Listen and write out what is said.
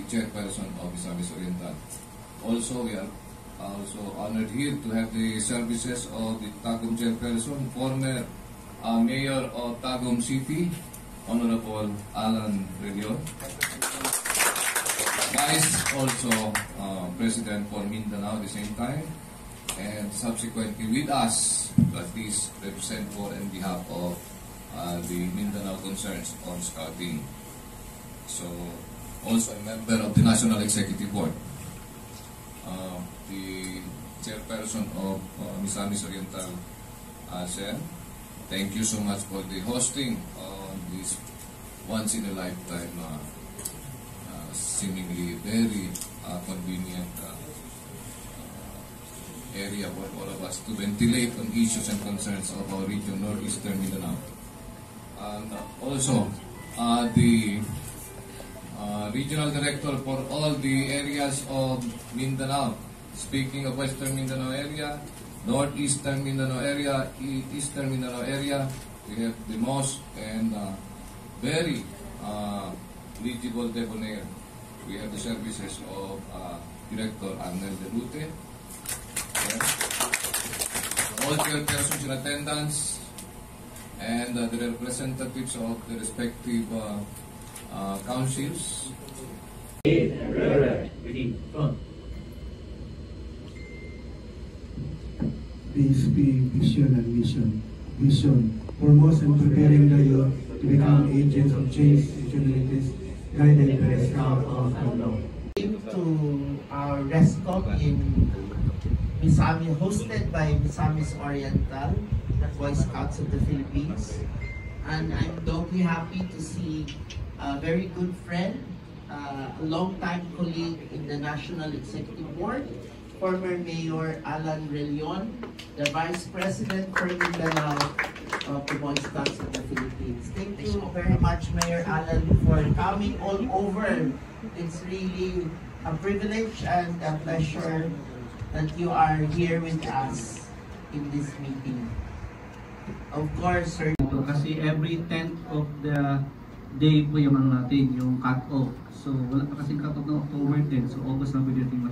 chairperson of Misamis Oriental. Also, we are also honored here to have the services of the Tagum chairperson, former Mayor of Tagum City, Honorable Alan Relion. Vice also President for Mindanao at the same time, and subsequently with us, but please represent for and behalf of the Mindanao concerns on scouting. So, also a member of the National Executive Board, the chairperson of Misamis Oriental, Sen. Thank you so much for the hosting on this once in a lifetime, seemingly very convenient area for all of us to ventilate on issues and concerns of our region, Northeastern Mindanao. And also, the regional director for all the areas of Mindanao. Speaking of Western Mindanao area, Northeastern Mindanao area, Eastern Mindanao area, we have the most and very legible debonair. We have the services of Director Arnel De Lute. All chairpersons in attendance and the representatives of the respective councils. PSP vision and mission. Vision, foremost in preparing the youth to become agents of change in communities, guided by the scout of Allah. To our RESCOP in Misamis, hosted by Misamis Oriental, Boy Scouts of the Philippines. And I'm doubly happy to see a very good friend, a long-time colleague in the National Executive Board, former Mayor Alan Relion, the Vice President for Mindanao of the Boy Scouts of the Philippines. Thank you very much, Mayor Alan, for coming all over. It's really a privilege and a pleasure that you are here with us in this meeting. Of course, sir. Kasi every 10th of the day po yung natin, yung cut-off. So wala pa kasing cut-off ng October 10, so August na pwede natin